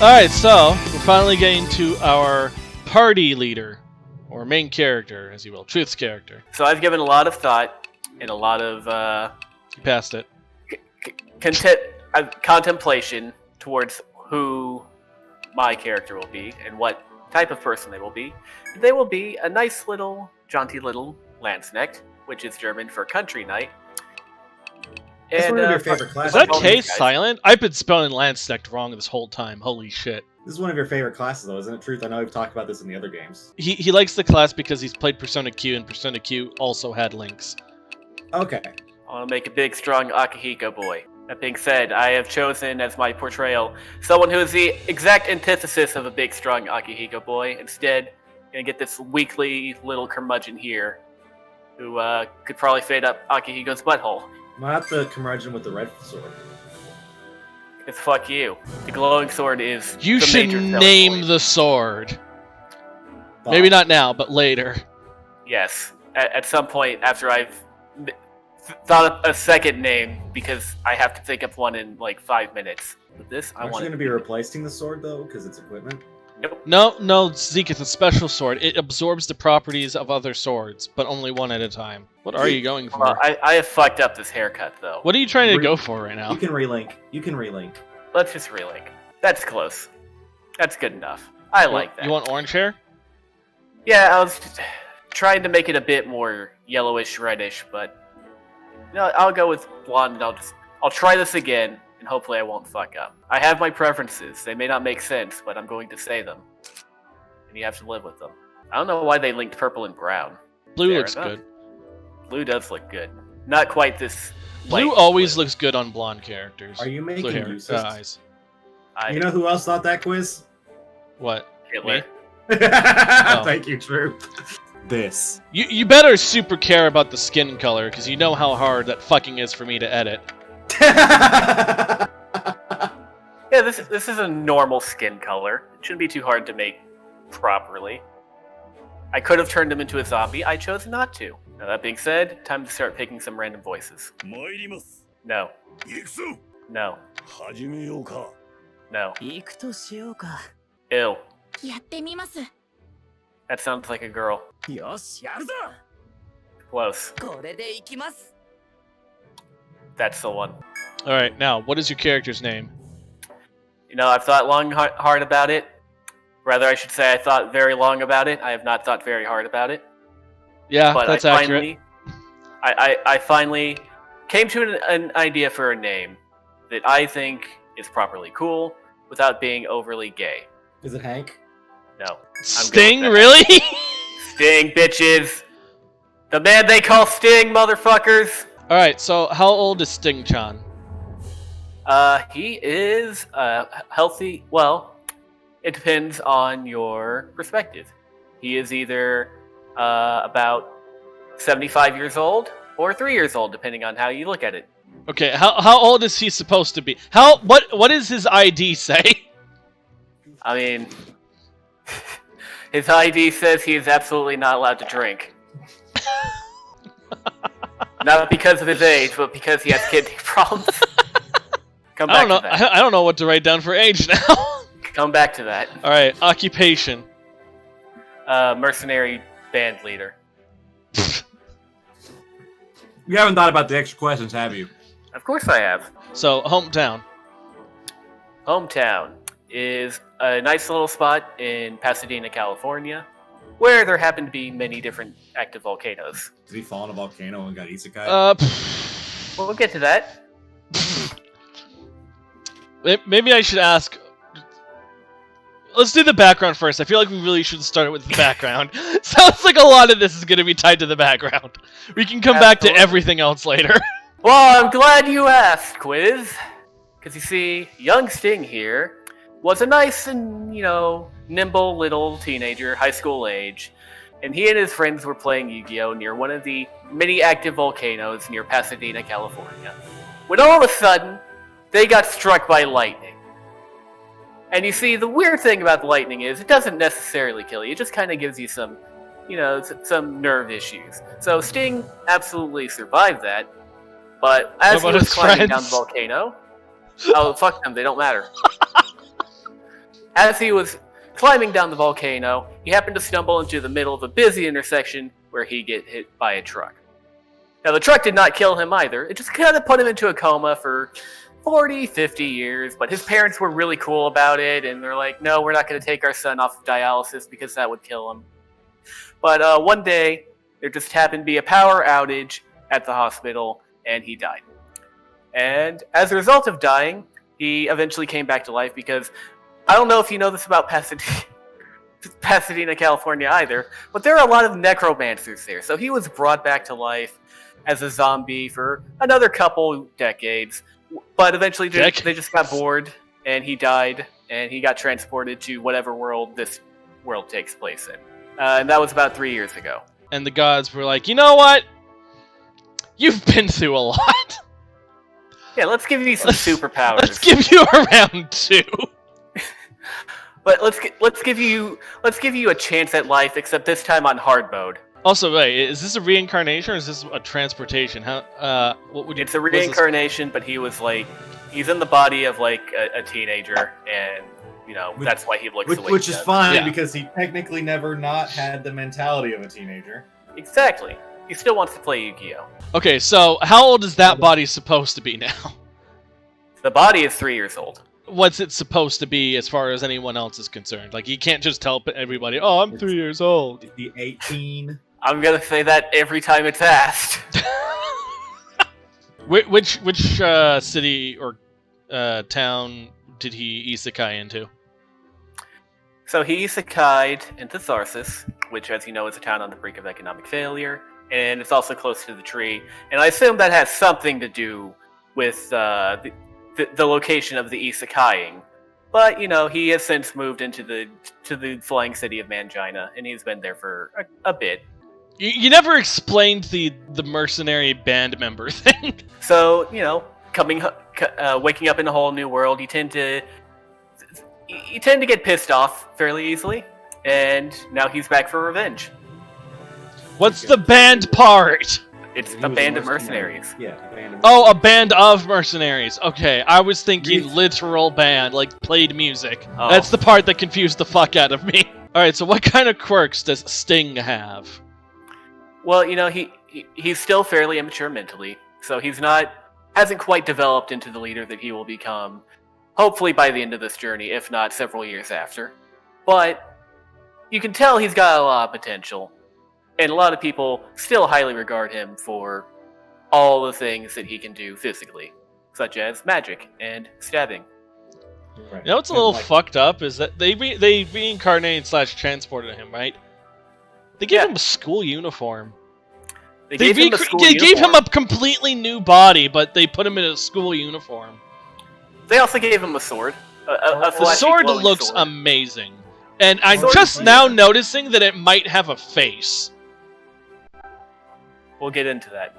Alright, so we're finally getting to our party leader, or main character, as you will, Truth's character. So I've given a lot of thought and a lot of You passed it. contemplation towards who my character will be and what type of person they will be. They will be a nice little, jaunty little Landsknecht, which is German for country knight. That's And, one of your favorite Is classes. that Well, K guys. silent? I've been spelling Landsknecht wrong this whole time. Holy shit. This is one of your favorite classes, though, isn't it, Truth? I know we've talked about this in the other games. He likes the class because he's played Persona Q, and Persona Q also had links. Okay. I want to make a big, strong Akihiko boy. That being said, I have chosen as my portrayal someone who is the exact antithesis of a big, strong Akihiko boy. Instead, I'm gonna get this weakly little curmudgeon here, who could probably fade up Akihiko's butthole. Not the curmudgeon with the red sword. It's fuck you. The glowing sword is. You the should major selling name point. the sword. Fuck. Maybe not now, but later. Yes, at some point after I've thought of a second name, because I have to think of one in like 5 minutes. With this, I Aren't you want going to be replacing the sword, though, because it's equipment? Nope. No, Zeke, it's a special sword. It absorbs the properties of other swords, but only one at a time. What are you going for? Well, I have fucked up this haircut though. What are you trying to go for right now? You can relink. You can relink. Let's just relink. That's close. That's good enough. I like that. You want orange hair? Yeah, I was trying to make it a bit more yellowish, reddish, but no, I'll go with blonde. And I'll try this again, and hopefully I won't fuck up. I have my preferences. They may not make sense, but I'm going to say them, and you have to live with them. I don't know why they linked purple and brown. Blue Fair looks enough. good. Blue does look good. Not quite this. Blue light always blue. looks good on blonde characters. Are you making Blue hair, uses? eyes. You know who else thought that quiz? What? Hitler. Me? Thank you, Truth. This. You better super care about the skin color, because you know how hard that fucking is for me to edit. Yeah, this is a normal skin color. It shouldn't be too hard to make properly. I could have turned him into a zombie. I chose not to. Now, that being said, time to start picking some random voices. No. No. No. 行くとしようか。 Ew. やってみます。 That sounds like a girl. よし、やるぞ。 Close. これで行きます。 That's the one. Alright, now, what is your character's name? You know, I've thought long, hard about it. Rather, I should say I thought very long about it. I have not thought very hard about it. Yeah, But that's I accurate. I finally came to an idea for a name that I think is properly cool without being overly gay. Is it Hank? No. Sting, that. really? Sting, bitches! The man they call Sting, motherfuckers! Alright, so how old is Sting-chan? He is healthy. Well, it depends on your perspective. He is either about 75 years old or 3 years old, depending on how you look at it. Okay, how old is he supposed to be? What does his ID say? I mean, his ID says he is absolutely not allowed to drink. Not because of his age, but because he has kidney problems. Come back to that. I don't know what to write down for age now. Come back to that. Alright, occupation. Mercenary band leader. You haven't thought about the extra questions, have you? Of course I have. So, hometown. Hometown is a nice little spot in Pasadena, California, where there happen to be many different active volcanoes. Did he fall in a volcano and got isekai? We'll get to that. Maybe I should ask... Let's do the background first. I feel like we really should start with the background. Sounds like a lot of this is going to be tied to the background. We can come back to everything else later. Well, I'm glad you asked, Quiz. Because you see, young Sting here was a nice and, nimble little teenager, high school age. And he and his friends were playing Yu-Gi-Oh! Near one of the many active volcanoes near Pasadena, California. When all of a sudden, they got struck by lightning. And you see, the weird thing about the lightning is it doesn't necessarily kill you. It just kind of gives you some, some nerve issues. So Sting absolutely survived that. But as he was climbing down the volcano... Oh, fuck them. They don't matter. As he was climbing down the volcano, he happened to stumble into the middle of a busy intersection where he get hit by a truck. Now, the truck did not kill him either. It just kind of put him into a coma for 40, 50 years, but his parents were really cool about it, and they're like, no, we're not going to take our son off of dialysis because that would kill him. But one day, there just happened to be a power outage at the hospital, and he died. And as a result of dying, he eventually came back to life because I don't know if you know this about Pasadena, California either, but there are a lot of necromancers there. So he was brought back to life as a zombie for another couple decades, but eventually they just got bored, and he died, and he got transported to whatever world this world takes place in. And that was about 3 years ago. And the gods were like, you know what? You've been through a lot. Yeah, let's give you some superpowers. Let's give you a round 2. But let's give you a chance at life, except this time on hard mode. Also, wait, is this a reincarnation or is this a transportation? How? What would you? It's a reincarnation, but he's in the body of like a teenager, and that's why he looks the way which he is does. fine because he technically never not had the mentality of a teenager. Exactly. He still wants to play Yu-Gi-Oh. Okay, so how old is that body supposed to be now? The body is 3 years old. What's it supposed to be as far as anyone else is concerned? Like, you can't just tell everybody, oh, I'm 3 years old. The 18. I'm gonna say that every time it's asked. Which city or town did he isekai into? So he isekai'd into Tharsis, which, as you know, is a town on the brink of economic failure, and it's also close to the tree. And I assume that has something to do with the location of the isekaiing. But he has since moved into the flying city of Mangina, and he's been there for a bit. You never explained the mercenary band member thing. So waking up in a whole new world, you tend to get pissed off fairly easily, and now he's back for revenge. What's the band part? It's a band of mercenaries. Yeah, a band of Oh, a band of mercenaries. Okay, I was thinking literal band, like played music. Oh. That's the part that confused the fuck out of me. Alright, so what kind of quirks does Sting have? Well, he's still fairly immature mentally, so hasn't quite developed into the leader that he will become, hopefully by the end of this journey, if not several years after. But you can tell he's got a lot of potential, and a lot of people still highly regard him for all the things that he can do physically, such as magic and stabbing. Right. You know what's a little fucked up is that they reincarnated / transported him, right? They gave him a school uniform. They gave him a completely new body, but they put him in a school uniform. They also gave him a sword. A The flashy sword glowing looks sword. amazing. And I'm Sword just is now noticing that it might have a face. We'll get into that.